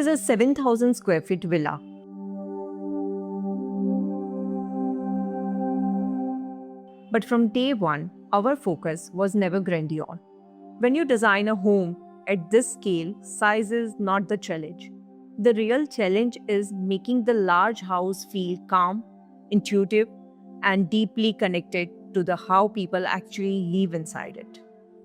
is a 7,000 square feet villa. But from day one, our focus was never grandeur. When you design a home at this scale, size is not the challenge. The real challenge is making the large house feel calm, intuitive, and deeply connected to the how people actually live inside it.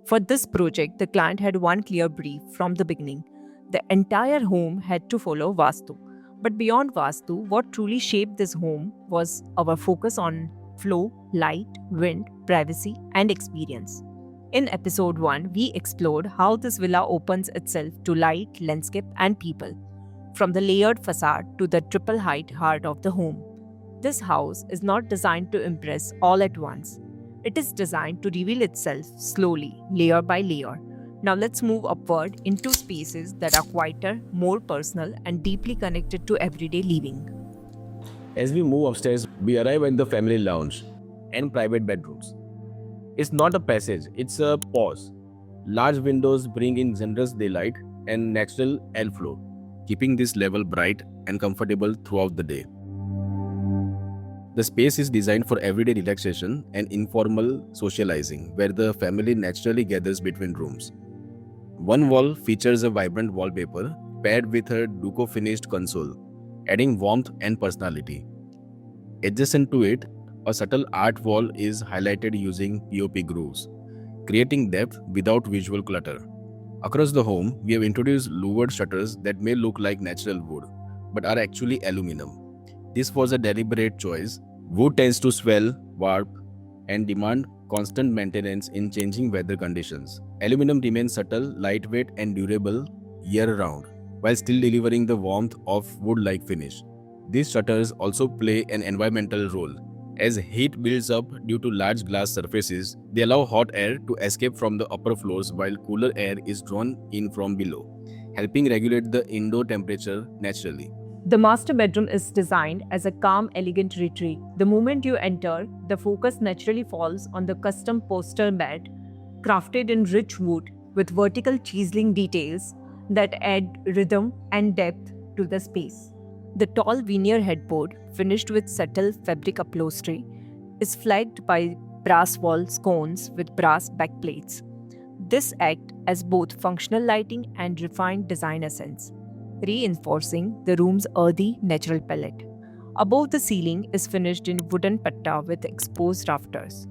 For this project, the client had one clear brief from the beginning. The entire home had to follow Vastu. But beyond Vastu, what truly shaped this home was our focus on flow, light, wind, privacy, and experience. In episode 1, we explored how this villa opens itself to light, landscape, and people, from the layered facade to the triple height heart of the home. This house is not designed to impress all at once. It is designed to reveal itself slowly, layer by layer. Now let's move upward into spaces that are quieter, more personal, and deeply connected to everyday living. As we move upstairs, we arrive at the family lounge and private bedrooms. It's not a passage, it's a pause. Large windows bring in generous daylight and natural airflow, keeping this level bright and comfortable throughout the day. The space is designed for everyday relaxation and informal socializing, where the family naturally gathers between rooms. One wall features a vibrant wallpaper paired with a Duco-finished console, adding warmth and personality. Adjacent to it, a subtle art wall is highlighted using POP grooves, creating depth without visual clutter. Across the home, we have introduced louvered shutters that may look like natural wood, but are actually aluminum. This was a deliberate choice. Wood tends to swell, warp, and demand constant maintenance in changing weather conditions. Aluminum remains subtle, lightweight, and durable year-round, while still delivering the warmth of wood-like finish. These shutters also play an environmental role. As heat builds up due to large glass surfaces, they allow hot air to escape from the upper floors while cooler air is drawn in from below, helping regulate the indoor temperature naturally. The master bedroom is designed as a calm, elegant retreat. The moment you enter, the focus naturally falls on the custom poster bed, crafted in rich wood with vertical chiseling details that add rhythm and depth to the space. The tall veneer headboard, finished with subtle fabric upholstery, is flanked by brass wall sconces with brass backplates. This acts as both functional lighting and refined design essence, reinforcing the room's earthy, natural palette. Above the ceiling is finished in wooden patta with exposed rafters.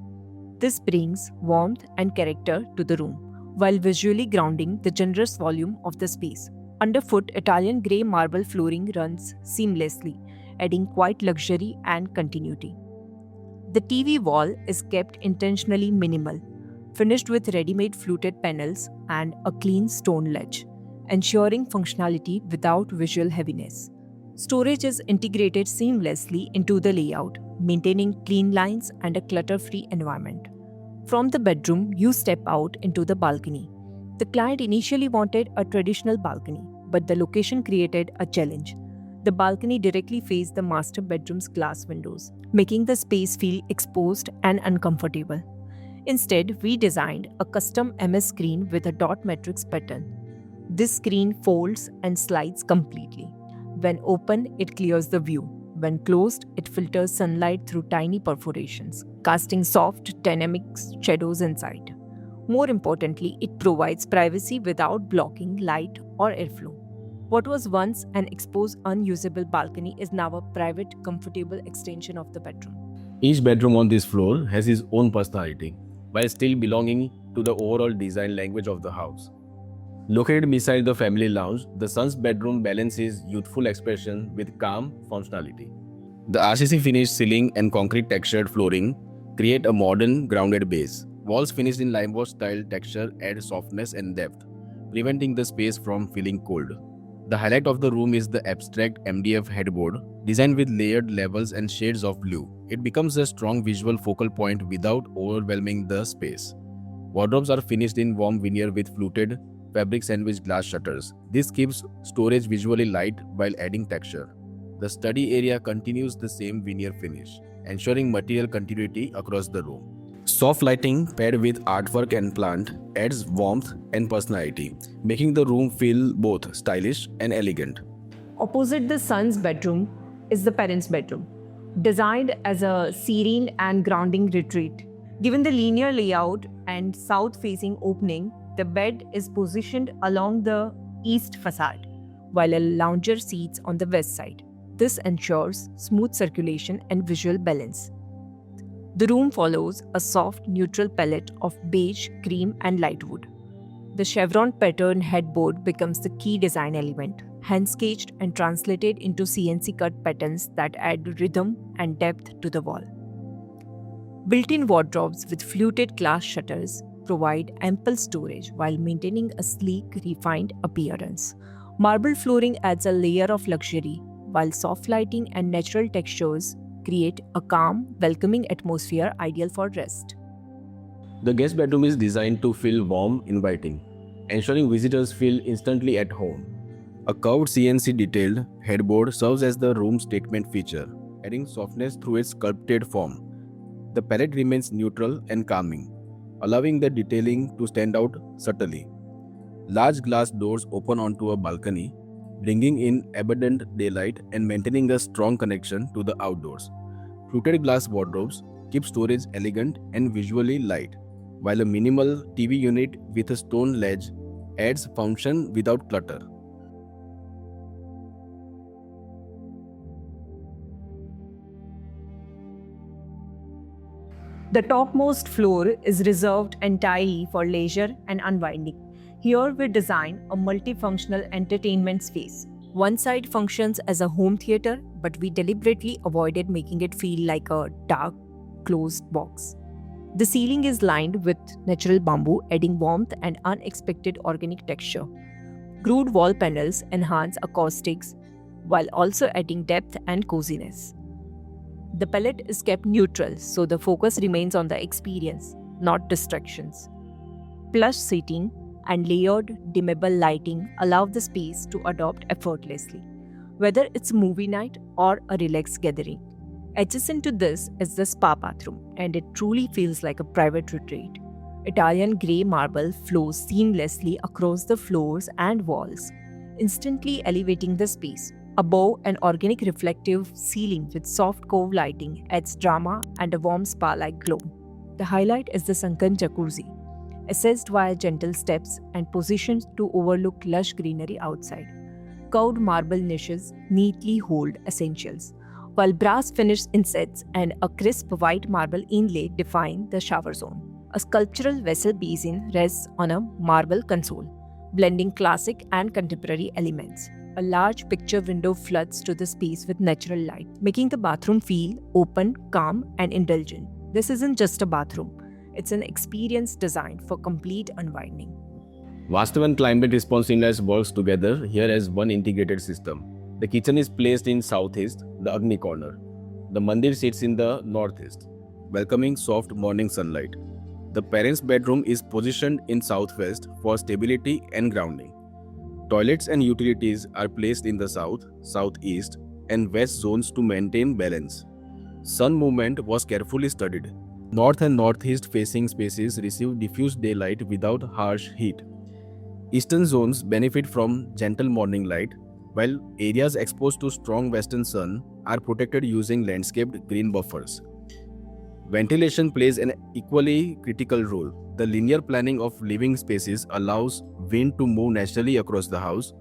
This brings warmth and character to the room, while visually grounding the generous volume of the space. Underfoot, Italian grey marble flooring runs seamlessly, adding quiet luxury and continuity. The TV wall is kept intentionally minimal, finished with ready-made fluted panels and a clean stone ledge, ensuring functionality without visual heaviness. Storage is integrated seamlessly into the layout, maintaining clean lines and a clutter-free environment. From the bedroom, you step out into the balcony. The client initially wanted a traditional balcony, but the location created a challenge. The balcony directly faced the master bedroom's glass windows, making the space feel exposed and uncomfortable. Instead, we designed a custom MS screen with a dot matrix pattern. This screen folds and slides completely. When open, it clears the view. When closed, it filters sunlight through tiny perforations, casting soft, dynamic shadows inside. More importantly, it provides privacy without blocking light or airflow. What was once an exposed, unusable balcony is now a private, comfortable extension of the bedroom. Each bedroom on this floor has its own personality, while still belonging to the overall design language of the house. Located beside the family lounge, the son's bedroom balances youthful expression with calm functionality. The RCC finished ceiling and concrete textured flooring create a modern, grounded base. Walls finished in limeware style texture add softness and depth, preventing the space from feeling cold. The highlight of the room is the abstract MDF headboard, designed with layered levels and shades of blue. It becomes a strong visual focal point without overwhelming the space. Wardrobes are finished in warm veneer with fluted fabric sandwich glass shutters. This keeps storage visually light while adding texture. The study area continues the same veneer finish, ensuring material continuity across the room. Soft lighting paired with artwork and plant adds warmth and personality, making the room feel both stylish and elegant. Opposite the son's bedroom is the parents' bedroom, designed as a serene and grounding retreat. Given the linear layout and south facing opening, the bed is positioned along the east facade, while a lounger sits on the west side. This ensures smooth circulation and visual balance. The room follows a soft, neutral palette of beige, cream, and light wood. The chevron pattern headboard becomes the key design element, hand sketched and translated into CNC cut patterns that add rhythm and depth to the wall. Built-in wardrobes with fluted glass shutters provide ample storage while maintaining a sleek, refined appearance. Marble flooring adds a layer of luxury, while soft lighting and natural textures create a calm, welcoming atmosphere ideal for rest. The guest bedroom is designed to feel warm, inviting, ensuring visitors feel instantly at home. A curved CNC detailed headboard serves as the room's statement feature, adding softness through its sculpted form. The palette remains neutral and calming, allowing the detailing to stand out subtly. Large glass doors open onto a balcony, bringing in abundant daylight and maintaining a strong connection to the outdoors. Fluted glass wardrobes keep storage elegant and visually light, while a minimal TV unit with a stone ledge adds function without clutter. The topmost floor is reserved entirely for leisure and unwinding. Here we design a multifunctional entertainment space. One side functions as a home theater, but we deliberately avoided making it feel like a dark, closed box. The ceiling is lined with natural bamboo, adding warmth and unexpected organic texture. Glued wall panels enhance acoustics while also adding depth and coziness. The palette is kept neutral, so the focus remains on the experience, not distractions. Plush seating and layered dimmable lighting allow the space to adopt effortlessly, whether it's a movie night or a relaxed gathering. Adjacent to this is the spa bathroom, and it truly feels like a private retreat. Italian grey marble flows seamlessly across the floors and walls, instantly elevating the space. Above, an organic reflective ceiling with soft cove lighting adds drama and a warm spa-like glow. The highlight is the sunken jacuzzi, accessed via gentle steps and positioned to overlook lush greenery outside. Curved marble niches neatly hold essentials, while brass finished insets and a crisp white marble inlay define the shower zone. A sculptural vessel basin rests on a marble console, blending classic and contemporary elements. A large picture window floods to the space with natural light, making the bathroom feel open, calm, and indulgent. This isn't just a bathroom, it's an experience designed for complete unwinding. Vastu and climate response inlets works together here as one integrated system. The kitchen is placed in southeast, the Agni corner. The mandir sits in the northeast, welcoming soft morning sunlight. The parents' bedroom is positioned in southwest for stability and grounding. Toilets and utilities are placed in the south, southeast, and west zones to maintain balance. Sun movement was carefully studied. North and northeast facing spaces receive diffuse daylight without harsh heat. Eastern zones benefit from gentle morning light, while areas exposed to strong western sun are protected using landscaped green buffers. Ventilation plays an equally critical role. The linear planning of living spaces allows wind to move naturally across the house,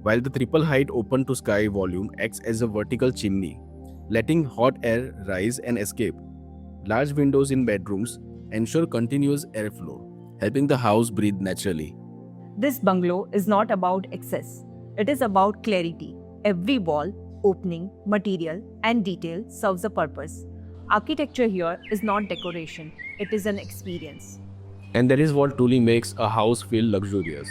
while the triple height open to sky volume acts as a vertical chimney, letting hot air rise and escape. Large windows in bedrooms ensure continuous airflow, helping the house breathe naturally. This bungalow is not about excess, it is about clarity. Every wall, opening, material, and detail serves a purpose. Architecture here is not decoration, it is an experience. And that is what truly makes a house feel luxurious.